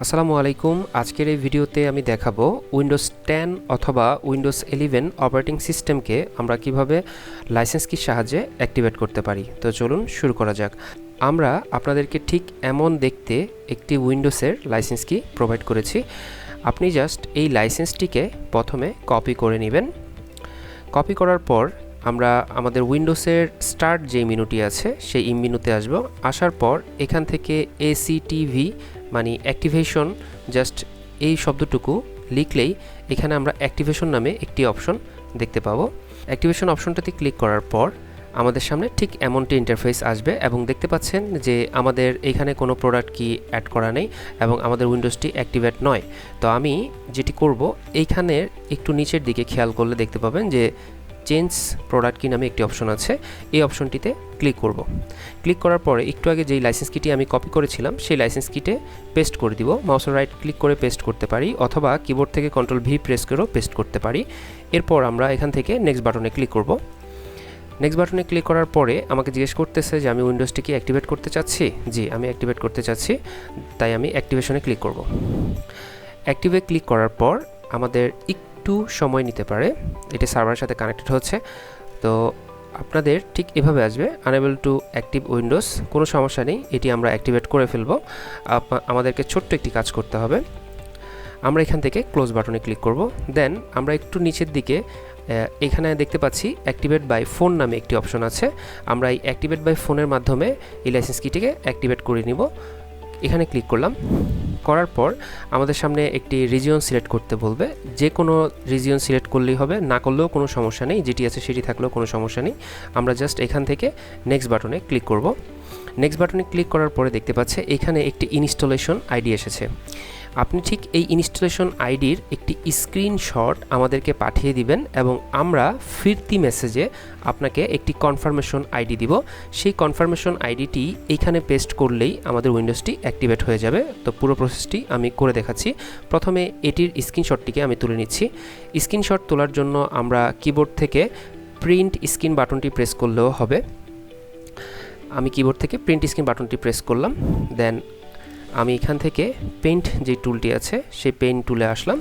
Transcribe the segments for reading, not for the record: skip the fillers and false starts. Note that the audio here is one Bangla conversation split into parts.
আসসালামু আলাইকুম। আজকের এই ভিডিওতে আমি দেখাবো উইন্ডোজ 10 অথবা উইন্ডোজ 11 অপারেটিং সিস্টেমকে আমরা কিভাবে লাইসেন্স কির সাহায্যে অ্যাক্টিভেট করতে পারি। তো চলুন শুরু করা যাক। আমরা আপনাদেরকে ঠিক এমন দেখতে একটি উইন্ডোজের লাইসেন্স কি প্রোভাইড করেছি। আপনি জাস্ট এই লাইসেন্সটিকে প্রথমে কপি করে নেবেন। কপি করার পর আমরা আমাদের উইন্ডোজের স্টার্ট যে মেনুটি আছে সেই মেনুতে আসব। আসার পর এখান থেকে ACTV মানে অ্যাক্টিভেশন, জাস্ট এই শব্দটুকু লিখলেই এখানে আমরা অ্যাক্টিভেশন নামে একটি অপশন দেখতে পাবো। অ্যাক্টিভেশন অপশনটাতে ক্লিক করার পর আমাদের সামনে ঠিক এমনটি ইন্টারফেস আসবে এবং দেখতে পাচ্ছেন যে আমাদের এখানে কোনো প্রোডাক্ট কি অ্যাড করা নেই এবং আমাদের উইন্ডোজটি অ্যাক্টিভেট নয়। তো আমি যেটি করব, এইখানের একটু নিচের দিকে খেয়াল করলে দেখতে পাবেন যে চেঞ্জ প্রোডাক্ট কি নামে একটি অপশন আছে। এই অপশনটিতে ক্লিক করব। ক্লিক করার পরে একটু আগে যেই লাইসেন্স কিটি আমি কপি করেছিলাম সেই লাইসেন্স কিটে পেস্ট করে দিব। মাউসের রাইট ক্লিক করে পেস্ট করতে পারি অথবা কিবোর্ড থেকে Ctrl+V প্রেস করেও পেস্ট করতে পারি। এরপর আমরা এখান থেকে নেক্সট বাটনে ক্লিক করব। নেক্সট বাটনে ক্লিক করার পরে আমাকে জিজ্ঞেস করতেছে যে আমি উইন্ডোজটি কি অ্যাক্টিভেট করতে চাচ্ছি। জি, আমি অ্যাক্টিভেট করতে চাচ্ছি, তাই আমি অ্যাক্টিভেশনে ক্লিক করব। অ্যাক্টিভে ক্লিক করার পর আমাদের একটু সময় নিতে পারে, এটি সার্ভারের সাথে কানেক্টেড হচ্ছে। তো আপনাদের ঠিক এভাবে আসবে, আনএবল টু অ্যাক্টিভ উইন্ডোজ। কোনো সমস্যা নেই, এটি আমরা অ্যাক্টিভেট করে ফেলব। আমাদেরকে ছোট্ট একটি কাজ করতে হবে। আমরা এখান থেকে ক্লোজ বাটনে ক্লিক করব। দেন আমরা একটু নিচের দিকে এখানে দেখতে পাচ্ছি অ্যাক্টিভেট বাই ফোন নামে একটি অপশন আছে। আমরা এই অ্যাক্টিভেট বাই ফোনের মাধ্যমে এই লাইসেন্স কিটিকে অ্যাক্টিভেট করে নিব। এখানে ক্লিক করলাম। করার পর আমাদের সামনে একটি রিজিয়ন সিলেক্ট করতে বলবে। যে কোনো রিজিয়ন সিলেক্ট করলেই হবে, না করলেও কোনো সমস্যা নেই, যেটি আছে সেটি থাকলেও কোনো সমস্যা নেই। আমরা জাস্ট এখান থেকে নেক্সট বাটনে ক্লিক করব। নেক্সট বাটনে ক্লিক করার পরে দেখতে পাচ্ছে এখানে একটি ইনস্টলেশন আইডি এসেছে। আপনি ঠিক এই ইনস্টলেশন আইডির একটি স্ক্রিনশট আমাদেরকে পাঠিয়ে দিবেন এবং আমরা ফিরতি মেসেজে আপনাকে একটি কনফার্মেশন আইডি দিব। সেই কনফার্মেশন আইডিটি এইখানে পেস্ট করলেই আমাদের উইন্ডোজটি অ্যাক্টিভেট হয়ে যাবে। তো পুরো প্রসেসটি আমি করে দেখাচ্ছি। প্রথমে এটির স্ক্রিনশটটিকে আমি তুলে নিচ্ছি। স্ক্রিনশট তোলার জন্য আমরা কিবোর্ড থেকে প্রিন্ট স্ক্রিন বাটনটি প্রেস করলেও হবে। আমি কিবোর্ড থেকে প্রিন্ট স্ক্রিন বাটনটি প্রেস করলাম। দেন আমি এখান থেকে পেইন্ট যে টুলটি আছে সেই পেইন্ট টুলে আসলাম।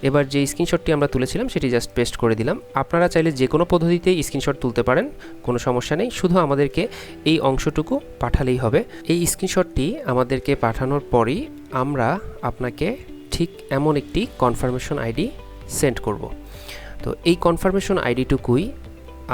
এবার যে স্ক্রিনশটটি আমরা তুলেছিলাম সেটি জাস্ট পেস্ট করে দিলাম। আপনারা চাইলে যে কোনো পদ্ধতিতেই স্ক্রিনশট তুলতে পারেন, কোনো সমস্যা নেই, শুধু আমাদেরকে এই অংশটুকু পাঠালেই হবে। এই স্ক্রিনশটটি আমাদেরকে পাঠানোর পরই আমরা আপনাকে ঠিক এমন একটি কনফার্মেশন আইডি সেন্ড করব। তো এই কনফার্মেশন আইডিটুকুই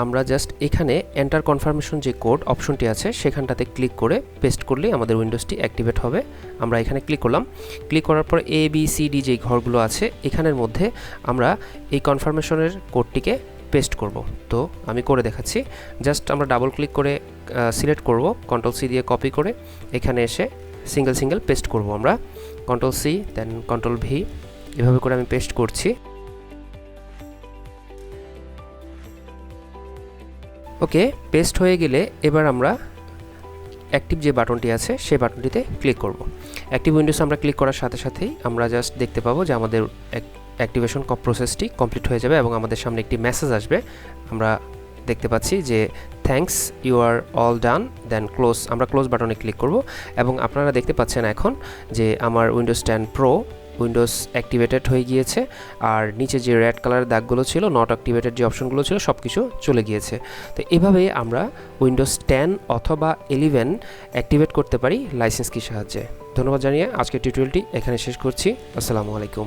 আমরা জাস্ট এখানে এন্টার কনফার্মেশন যে কোড অপশনটি আছে সেখানটাতে ক্লিক করে পেস্ট করলেই আমাদের উইন্ডোজটি অ্যাক্টিভেট হবে। আমরা এখানে ক্লিক করলাম। ক্লিক করার পর ABCD যে ঘরগুলো আছে এখানের মধ্যে আমরা এই কনফার্মেশনের কোডটিকে পেস্ট করব। তো আমি করে দেখাচ্ছি। জাস্ট আমরা ডাবল ক্লিক করে সিলেক্ট করব, Ctrl+C দিয়ে কপি করে এখানে এসে সিঙ্গেল পেস্ট করব। আমরা Ctrl+C দেন Ctrl+V এভাবে করে আমি পেস্ট করছি। ওকে, পেস্ট হয়ে গেলে এবার আমরা অ্যাক্টিভ যে বাটনটি আছে সেই বাটনটিতে ক্লিক করব। অ্যাক্টিভ উইন্ডোজে আমরা ক্লিক করার সাথে সাথেই আমরা জাস্ট দেখতে পাবো যে আমাদের অ্যাক্টিভেশন প্রসেসটি কমপ্লিট হয়ে যাবে এবং আমাদের সামনে একটি মেসেজ আসবে। আমরা দেখতে পাচ্ছি যে thanks, you are all done, then close. আমরা ক্লোজ বাটনে ক্লিক করব এবং আপনারা দেখতে পাচ্ছেন এখন যে আমার উইন্ডোজ 10 প্রো উইন্ডোজ অ্যাক্টিভেটেড হয়ে গিয়েছে। আর নিচে যে রেড কালারের দাগগুলো ছিল, নট অ্যাক্টিভেটেড যে অপশনগুলো ছিল, সব কিছু চলে গিয়েছে। তো এভাবেই আমরা উইন্ডোজ 10 অথবা 11 অ্যাক্টিভেট করতে পারি লাইসেন্স কির সাহায্যে। ধন্যবাদ জানিয়ে আজকের টিউটোরিয়ালটি এখানে শেষ করছি। আসসালামু আলাইকুম।